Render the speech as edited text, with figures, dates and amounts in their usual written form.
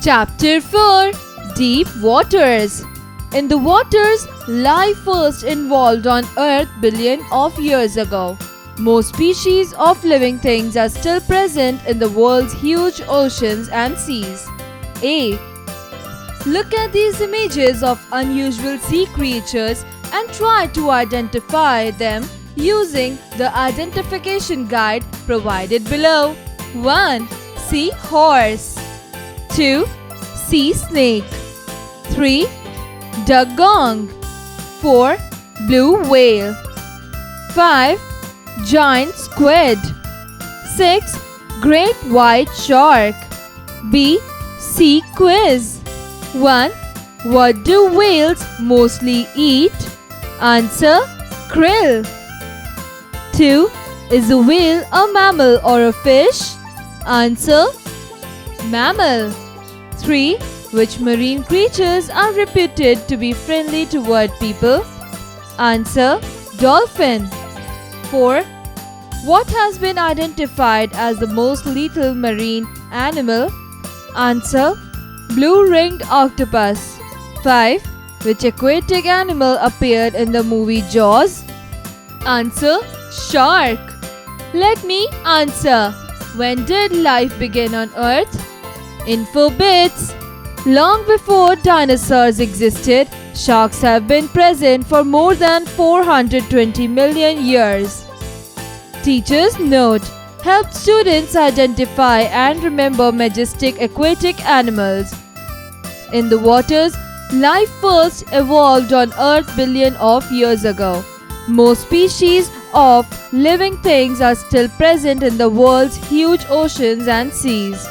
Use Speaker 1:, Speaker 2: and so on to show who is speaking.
Speaker 1: Chapter 4 Deep Waters. In the waters, life first evolved on Earth billions of years ago. Most species of living things are still present in the world's huge oceans and seas. A. Look at these images of unusual sea creatures and try to identify them using the identification guide provided below. 1. Sea horse. 2. Sea snake. 3. Dugong. 4. Blue whale. 5. Giant squid. 6. Great white shark. B. Sea quiz. 1. What do whales mostly eat? Answer: krill. 2. Is a whale a mammal or a fish? Answer: mammal. 3. Which marine creatures are reputed to be friendly toward people? Answer: dolphin. 4. What has been identified as the most lethal marine animal? Answer: blue-ringed octopus. 5. Which aquatic animal appeared in the movie Jaws? Answer: shark. Let me answer. When did life begin on Earth? Info bits. Long before dinosaurs existed, sharks have been present for more than 420 million years. Teacher's note: help students identify and remember majestic aquatic animals. In the waters, life first evolved on Earth billions of years ago. Most species of living things are still present in the world's huge oceans and seas.